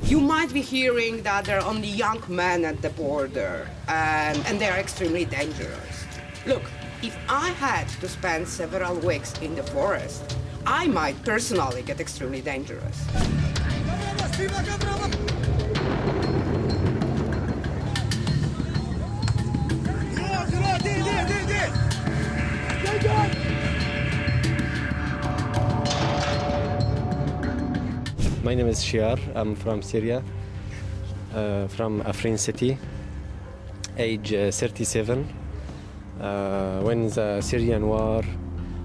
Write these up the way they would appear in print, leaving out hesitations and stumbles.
You might be hearing that there are only young men at the border, and they are extremely dangerous. Look, if I had to spend several weeks in the forest, I might personally get extremely dangerous. My name is Shiar. I'm from Syria, from Afrin city, age 37. When the Syrian war,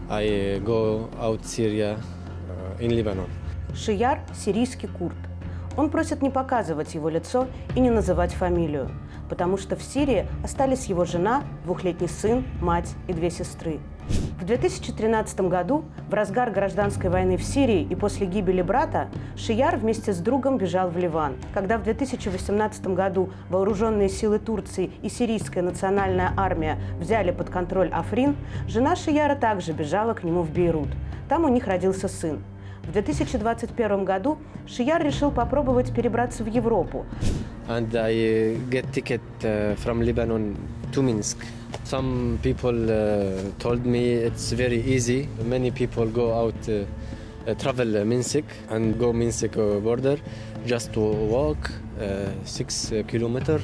I go out Syria in Lebanon. Шияр – сирийский курд. Он просит не показывать его лицо и не называть фамилию, потому что в Сирии остались его жена, двухлетний сын, мать и две сестры. В 2013 году, в разгар гражданской войны в Сирии и после гибели брата, Шияр вместе с другом бежал в Ливан. Когда в 2018 году вооруженные силы Турции и сирийская национальная армия взяли под контроль Африн, жена Шияра также бежала к нему в Бейрут. Там у них родился сын. В 2021 году Шияр решил попробовать перебраться в Европу. And I get ticket from Lebanon to Minsk. Some people told me it's very easy. Many people go out, travel Minsk and go Minsk border just to walk 6 kilometers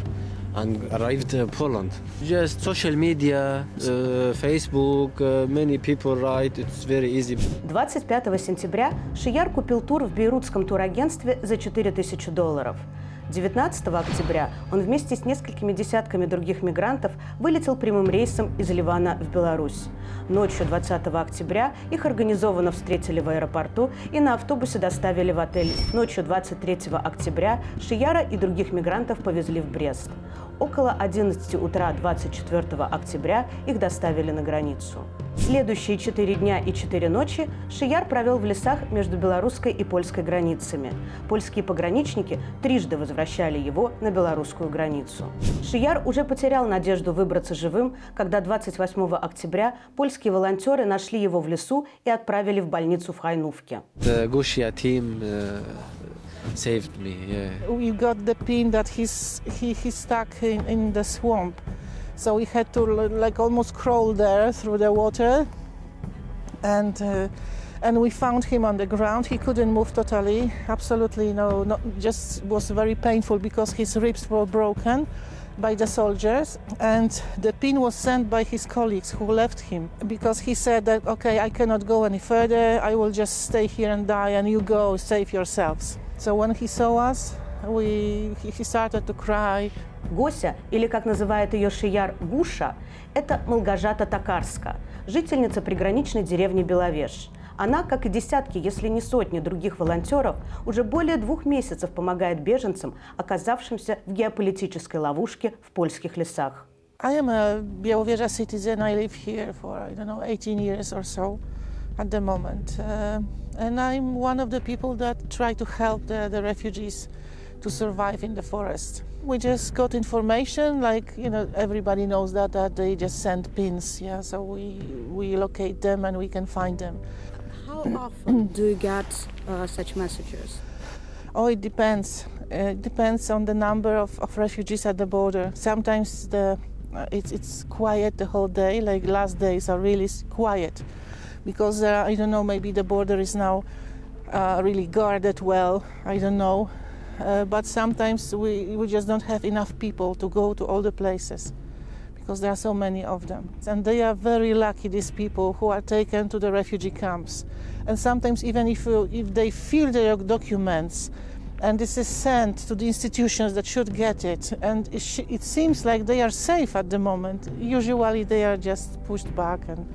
and arrived Poland. Just social media, Facebook, many people write, it's very easy. 25 сентября Шияр купил тур в бейрутском турагентстве за $4000. 19 октября он вместе с несколькими десятками других мигрантов вылетел прямым рейсом из Ливана в Беларусь. Ночью 20 октября их организованно встретили в аэропорту и на автобусе доставили в отель. Ночью 23 октября Шияра и других мигрантов повезли в Брест. Около 11 утра 24 октября их доставили на границу. Следующие 4 дня и 4 ночи Шияр провел в лесах между белорусской и польской границами. Польские пограничники трижды возвращали его на белорусскую границу. Шияр уже потерял надежду выбраться живым, когда 28 октября польские волонтеры нашли его в лесу и отправили в больницу в Хайнувке. The Gushia team saved me. Yeah. We got the pin that he's stuck in the swamp. So we had to like almost crawl there through the water, and we found him on the ground. He couldn't move totally, absolutely just was very painful because his ribs were broken by the soldiers, and the pin was sent by his colleagues who left him because he said that, okay, I cannot go any further, I will just stay here and die and you go save yourselves. So when he saw us, he started to cry. Гося, или, как называет ее Шияр, Гуша, это Малгажата Токарска, жительница приграничной деревни Беловеж. Она, как и десятки, если не сотни других волонтеров, уже более 2 месяцев помогает беженцам, оказавшимся в геополитической ловушке в польских лесах. I am a Białowieża citizen. I live here for, 18 years or so at the moment. And I'm one of the people that try to help the refugees to survive in the forest. We just got information, everybody knows that they just send pins, so we locate them and we can find them. How often do you get such messages? Oh, it depends. It depends on the number of refugees at the border. Sometimes it's quiet the whole day, like last days are really quiet because, maybe the border is now really guarded well, I don't know. But sometimes we just don't have enough people to go to all the places because there are so many of them. And they are very lucky, these people who are taken to the refugee camps. And sometimes even if they fill their documents and this is sent to the institutions that should get it, and it seems like they are safe at the moment, usually they are just pushed back and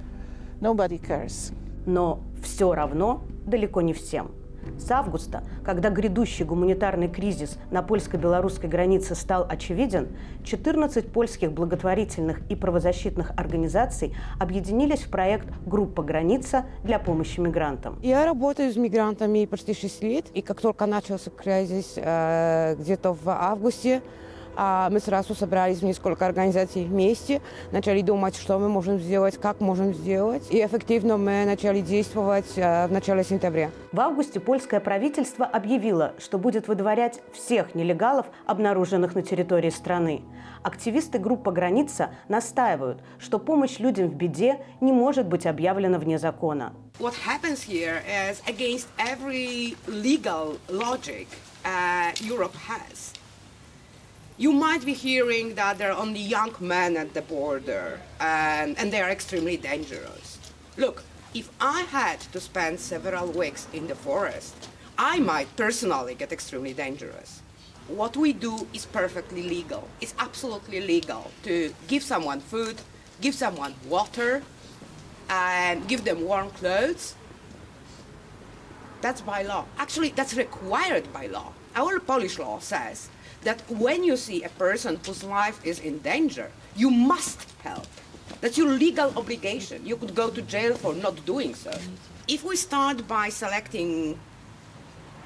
nobody cares. Но все равно далеко не всем. С августа, когда грядущий гуманитарный кризис на польско-белорусской границе стал очевиден, 14 польских благотворительных и правозащитных организаций объединились в проект «Группа Граница» для помощи мигрантам. Я работаю с мигрантами почти 6 лет, и как только начался кризис где-то в августе, Мы сразу собрались в несколько организаций вместе, начали думать, что мы можем сделать, как можем сделать. И эффективно мы начали действовать в начале сентября. В августе польское правительство объявило, что будет выдворять всех нелегалов, обнаруженных на территории страны. Активисты группы «Граница» настаивают, что помощь людям в беде не может быть объявлена вне закона. What happens here is against every legal logic Europe has. You might be hearing that there are only young men at the border, and they are extremely dangerous. Look, if I had to spend several weeks in the forest, I might personally get extremely dangerous. What we do is perfectly legal. It's absolutely legal to give someone food, give someone water, and give them warm clothes. That's by law. Actually, that's required by law. Our Polish law says that when you see a person whose life is in danger, you must help. That's your legal obligation. You could go to jail for not doing so. If we start by selecting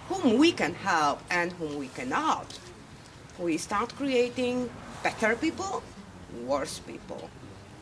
whom we can help and whom we cannot, we start creating better people, worse people.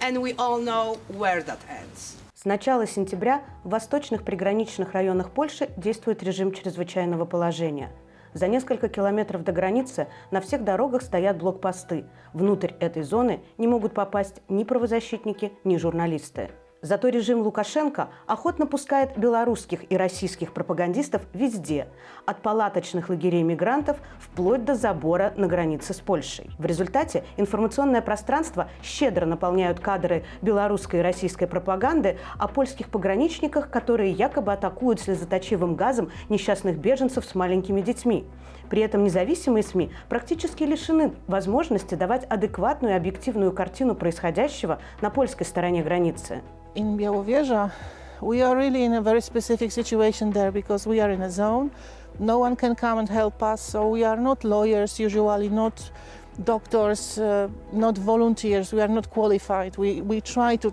And we all know where that ends. С начала сентября в восточных приграничных районах Польши действует режим чрезвычайного положения. За несколько километров до границы на всех дорогах стоят блокпосты. Внутрь этой зоны не могут попасть ни правозащитники, ни журналисты. Зато режим Лукашенко охотно пускает белорусских и российских пропагандистов везде, от палаточных лагерей мигрантов вплоть до забора на границе с Польшей. В результате информационное пространство щедро наполняют кадры белорусской и российской пропаганды о польских пограничниках, которые якобы атакуют слезоточивым газом несчастных беженцев с маленькими детьми. При этом независимые СМИ практически лишены возможности давать адекватную и объективную картину происходящего на польской стороне границы. In Białowieża, we are really in a very specific situation there because we are in a zone. No one can come and help us, so we are not lawyers usually, not doctors, not volunteers. We are not qualified. We try to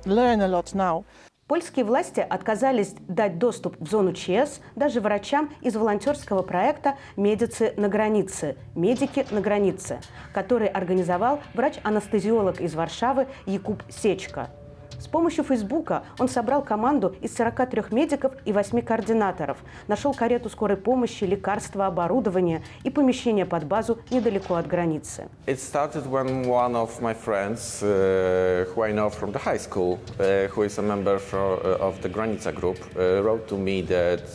learn a lot now. Польские власти отказались дать доступ в зону ЧС даже врачам из волонтерского проекта «Медицы на границе», «Медики на границе», который организовал врач-анестезиолог из Варшавы Якуб Сечка. С помощью Фейсбука он собрал команду из 43 медиков и 8 координаторов, нашел карету скорой помощи, лекарства, оборудование и помещение под базу недалеко от границы. It started when one of my friends, who I know from the high school, who is a member of the Granica group, wrote to me that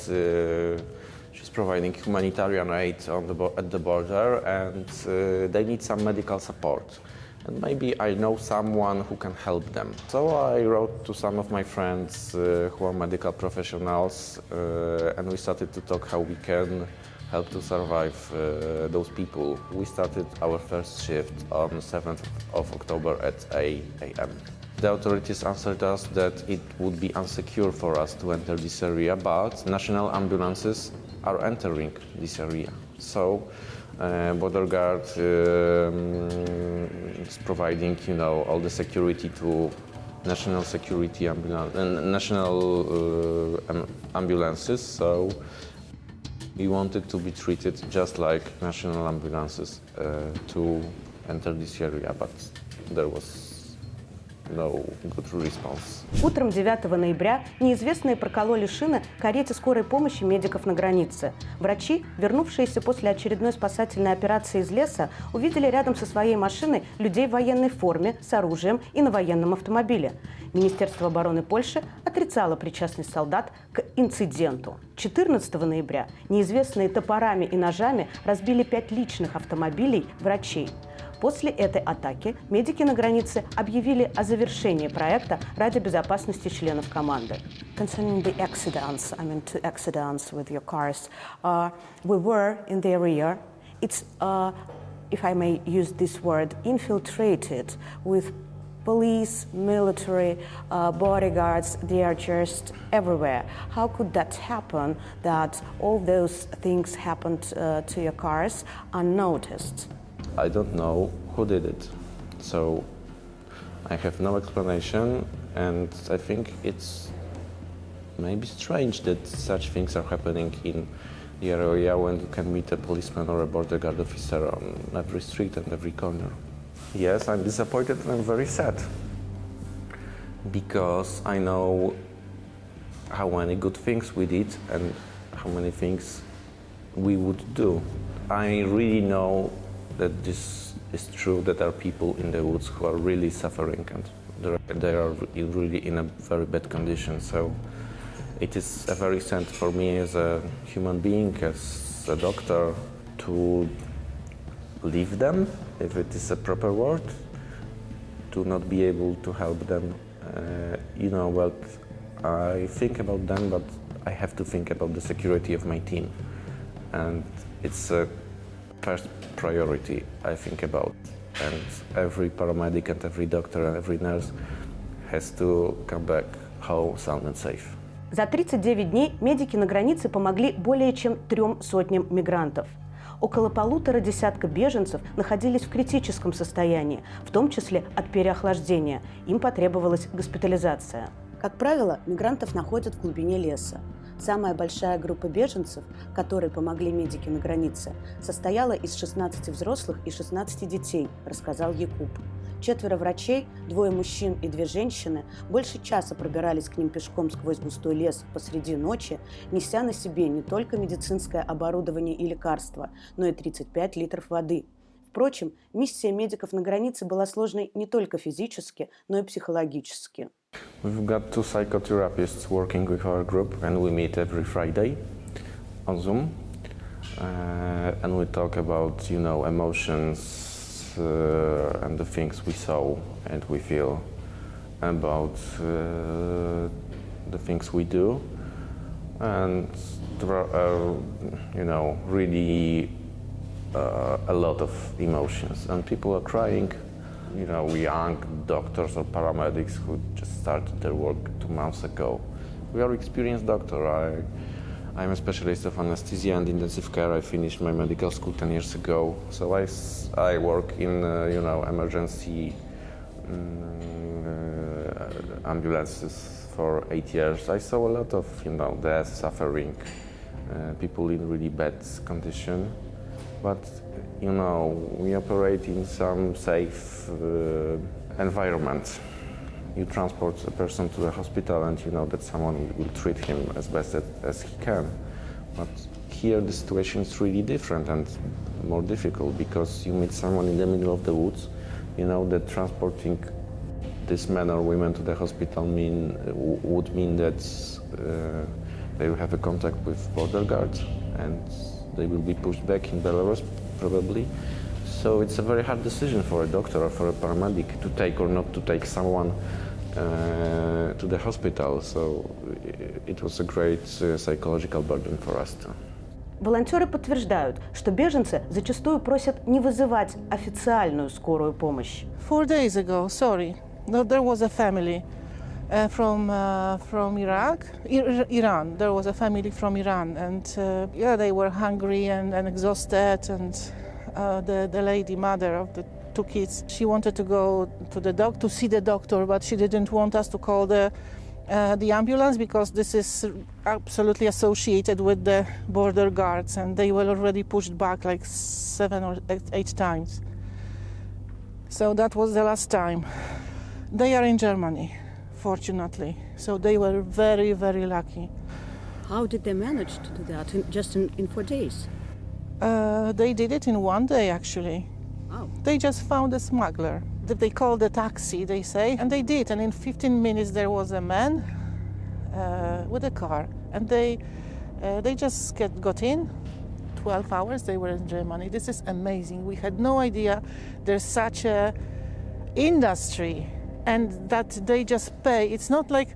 she's providing humanitarian aid at the border and they need some medical support. And maybe I know someone who can help them. So I wrote to some of my friends who are medical professionals and we started to talk how we can help to survive those people. We started our first shift on 7th of October at 8 a.m. The authorities answered us that it would be unsecure for us to enter this area, but national ambulances are entering this area. So border guard is providing, all the security to national security ambulances. So we wanted to be treated just like national ambulances to enter this area, but there was no good response. Утром 9 ноября неизвестные прокололи шины карете скорой помощи медиков на границе. Врачи, вернувшиеся после очередной спасательной операции из леса, увидели рядом со своей машиной людей в военной форме, с оружием и на военном автомобиле. Министерство обороны Польши отрицало причастность солдат к инциденту. 14 ноября неизвестные топорами и ножами разбили 5 личных автомобилей врачей. После этой атаки медики на границе объявили о завершении проекта ради безопасности членов команды. Concerning the accidents, two accidents with your cars, we were in the area. It's, if I may use this word, infiltrated with police, military, bodyguards. They are just everywhere. How could that happen? That all those things happened to your cars unnoticed? I don't know who did it, so I have no explanation, and I think it's maybe strange that such things are happening in the area when you can meet a policeman or a border guard officer on every street and every corner. Yes, I'm disappointed and I'm very sad because I know how many good things we did and how many things we would do. I really know that this is true, that there are people in the woods who are really suffering and they are really in a very bad condition. So it is very sad for me as a human being, as a doctor, to leave them, if it is a proper word, to not be able to help them. But I think about them, but I have to think about the security of my team. And it's a first priority I think about. And every paramedic and every doctor and every nurse has to come back home sound and safe. За 39 дней медики на границе помогли более чем 300 мигрантов. Около 1,5 десятка беженцев находились в критическом состоянии, в том числе от переохлаждения. Им потребовалась госпитализация. Как правило, мигрантов находят в глубине леса. Самая большая группа беженцев, которой помогли медики на границе, состояла из 16 взрослых и 16 детей, рассказал Якуб. 4 врачей, 2 мужчин и 2 женщины больше часа пробирались к ним пешком сквозь густой лес посреди ночи, неся на себе не только медицинское оборудование и лекарства, но и 35 литров воды. Впрочем, миссия медиков на границе была сложной не только физически, но и психологически. We've got 2 psychotherapists working with our group, and we meet every Friday on Zoom, and we talk about, emotions and the things we saw and we feel about the things we do, and there are, really a lot of emotions, and people are crying. Young doctors or paramedics who just started their work 2 months ago. We are experienced doctors. I'm a specialist of anesthesia and intensive care. I finished my medical school 10 years ago. So I work in, emergency ambulances for 8 years. I saw a lot of, death, suffering, people in really bad condition. But, we operate in some safe environment. You transport a person to the hospital and you know that someone will treat him as best as he can. But here the situation is really different and more difficult because you meet someone in the middle of the woods. You know that transporting this man or women to the hospital would mean that they will have a contact with border guards and they will be pushed back in Belarus probably. So it's a very hard decision for a doctor or for a paramedic to take or not to take someone to the hospital. So it was a great psychological burden for us too. Волонтеры подтверждают, что беженцы зачастую просят не вызывать официальную скорую помощь. 4 days ago, there was a family from Iran. There was a family from Iran, and they were hungry and exhausted. And the lady, mother of the 2 kids, she wanted to go to see the doctor, but she didn't want us to call the ambulance because this is absolutely associated with the border guards, and they were already pushed back like 7 or 8 times. So that was the last time. They are in Germany, fortunately, so they were very, very lucky. How did they manage to do that just in 4 days? They did it in 1 day, actually. Wow. They just found a smuggler. They called a taxi, they say, and they did. And in 15 minutes there was a man with a car, and they just got in. 12 hours they were in Germany. This is amazing. We had no idea there's such a industry, and that they just pay. It's not like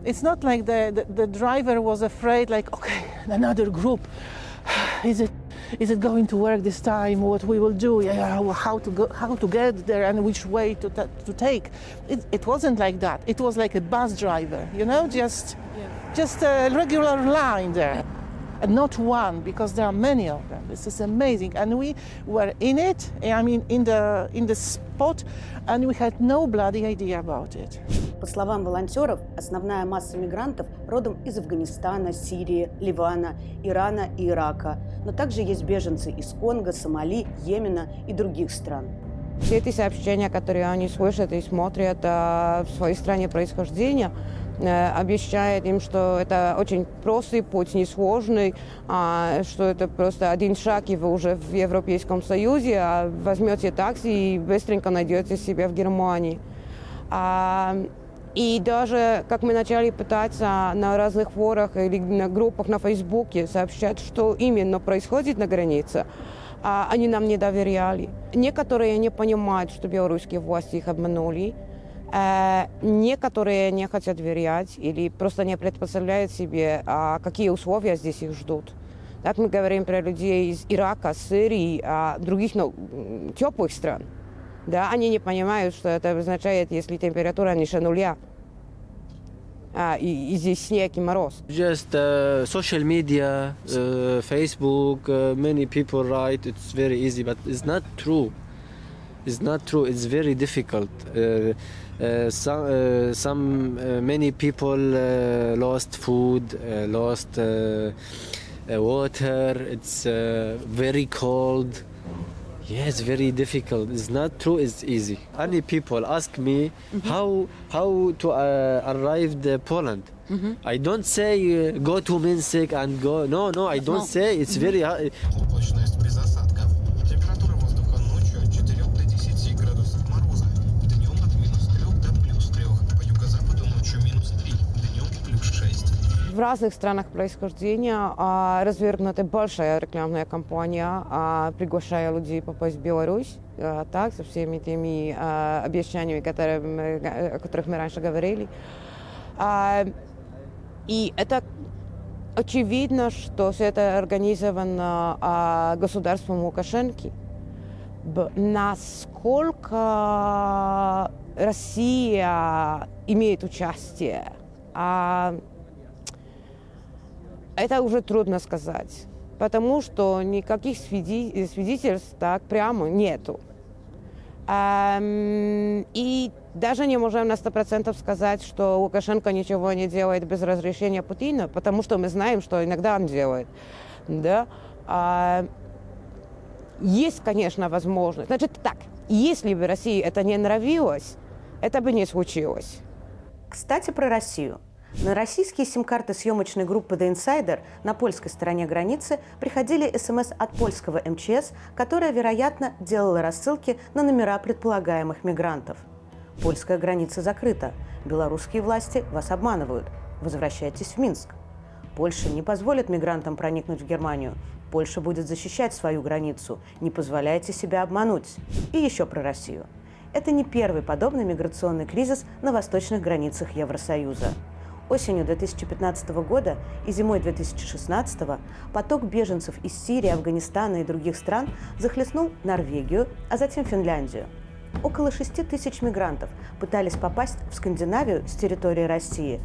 the driver was afraid, like, okay, another group. Is it going to work this time? What we will do? How to get there and which way to take? It wasn't like that. It was like a bus driver, just a regular line there. And not one, because there are many of them. This is amazing. And we were in it, I mean, in the spot, and we had no bloody idea about it. По словам волонтеров, основная масса мигрантов родом из Афганистана, Сирии, Ливана, Ирана и Ирака. Но также есть беженцы из Конго, Сомали, Йемена и других стран. Все эти сообщения, которые они слышат и смотрят в своей стране происхождения, обещает им, что это очень простой путь, несложный, что это просто один шаг, и вы уже в Европейском Союзе, возьмете такси и быстренько найдете себя в Германии. И даже, как мы начали пытаться на разных форумах или на группах на Фейсбуке сообщать, что именно происходит на границе, они нам не доверяли. Некоторые не понимают, что белорусские власти их обманули. Некоторые не хотят доверять или просто не представляют себе, какие условия здесь их ждут. Так мы говорим про людей из Ирака, Сирии, других теплых стран. Да, они не понимают, что это означает, если температура ниже нуля. И здесь снег и мороз. Just social media, Facebook, many people write it's very easy, but it's not true. It's not true. It's very difficult. Many people lost food, lost water. It's very cold. Yeah, it's very difficult. It's not true. It's easy. Many people ask me how to arrive to Poland. I don't say go to Minsk and go. No, I don't say. It's very hard. Облачность без осадков. Температура воздуха ночью от 4 до 10 градусов мороза. Днем от -3 до +3. По юго-западу ночью -3. Днем +6. В разных странах происхождения развернута большая рекламная кампания, приглашая людей попасть в Беларусь, так, со всеми теми обещаниями, о которых мы раньше говорили. И это очевидно, что все это организовано государством Лукашенко. Насколько Россия имеет участие, это уже трудно сказать, потому что никаких свидетельств так прямо нету. И даже не можем на 100% сказать, что Лукашенко ничего не делает без разрешения Путина, потому что мы знаем, что иногда он делает. Да? Есть, конечно, возможность. Значит так, если бы России это не нравилось, это бы не случилось. Кстати, про Россию. На российские сим-карты съемочной группы The Insider на польской стороне границы приходили СМС от польского МЧС, которая, вероятно, делала рассылки на номера предполагаемых мигрантов. Польская граница закрыта. Белорусские власти вас обманывают. Возвращайтесь в Минск. Польша не позволит мигрантам проникнуть в Германию. Польша будет защищать свою границу. Не позволяйте себя обмануть. И еще про Россию. Это не первый подобный миграционный кризис на восточных границах Евросоюза. Осенью 2015 года и зимой 2016 поток беженцев из Сирии, Афганистана и других стран захлестнул Норвегию, а затем Финляндию. Около 6 тысяч мигрантов пытались попасть в Скандинавию с территории России.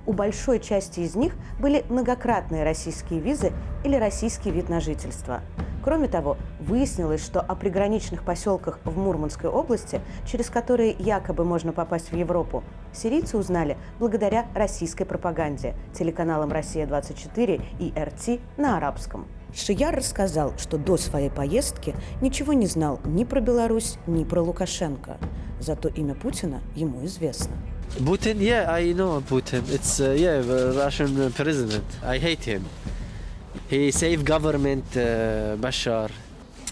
У большой части из них были многократные российские визы или российский вид на жительство. Кроме того, выяснилось, что о приграничных поселках в Мурманской области, через которые якобы можно попасть в Европу, сирийцы узнали благодаря российской пропаганде, телеканалам «Россия-24» и «РТ» на арабском. Шияр рассказал, что до своей поездки ничего не знал ни про Беларусь, ни про Лукашенко. Зато имя Путина ему известно. Putin, yeah, I know Putin. It's Russian president. I hate him. He saved government Bashar.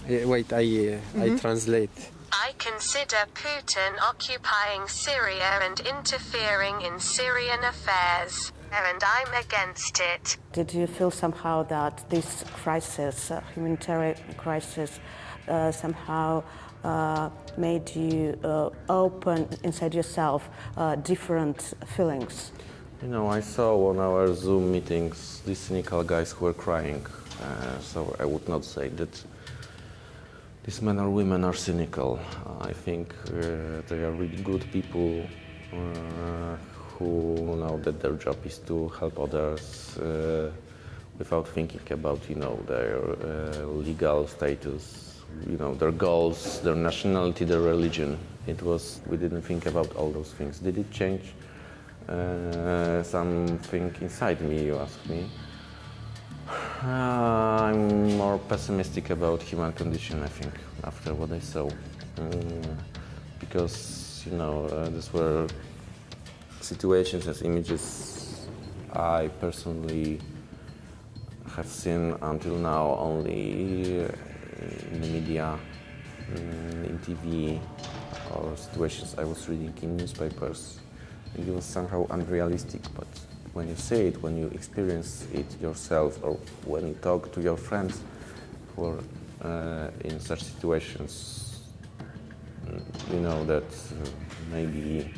Wait, I translate. I consider Putin occupying Syria and interfering in Syrian affairs, and I'm against it. Did you feel somehow that this crisis, humanitarian crisis, somehow made you open inside yourself different feelings? You know, I saw on our Zoom meetings these cynical guys who were crying, so I would not say that these men or women are cynical. I think they are really good people who know that their job is to help others without thinking about, their legal status, their goals, their nationality, their religion. We didn't think about all those things. Did it change something inside me, you ask me? I'm more pessimistic about human condition, I think, after what I saw. Because, these were situations as images I personally have seen until now only in the media, in TV, or situations I was reading in newspapers. And it was somehow unrealistic, but when you see it, when you experience it yourself, or when you talk to your friends who are in such situations, you know that maybe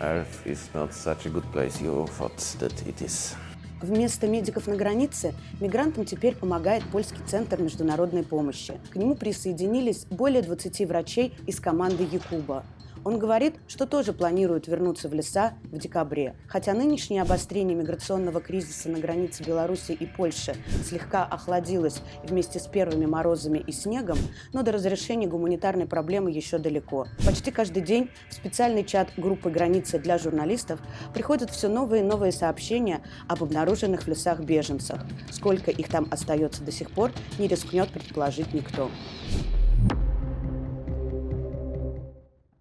Earth is not such a good place you thought that it is. Вместо медиков на границе мигрантам теперь помогает Польский центр международной помощи. К нему присоединились более 20 врачей из команды Якуба. Он говорит, что тоже планирует вернуться в леса в декабре. Хотя нынешнее обострение миграционного кризиса на границе Беларуси и Польши слегка охладилось вместе с первыми морозами и снегом, но до разрешения гуманитарной проблемы еще далеко. Почти каждый день в специальный чат группы «Границы» для журналистов приходят все новые и новые сообщения об обнаруженных в лесах беженцах. Сколько их там остается до сих пор, не рискнет предположить никто.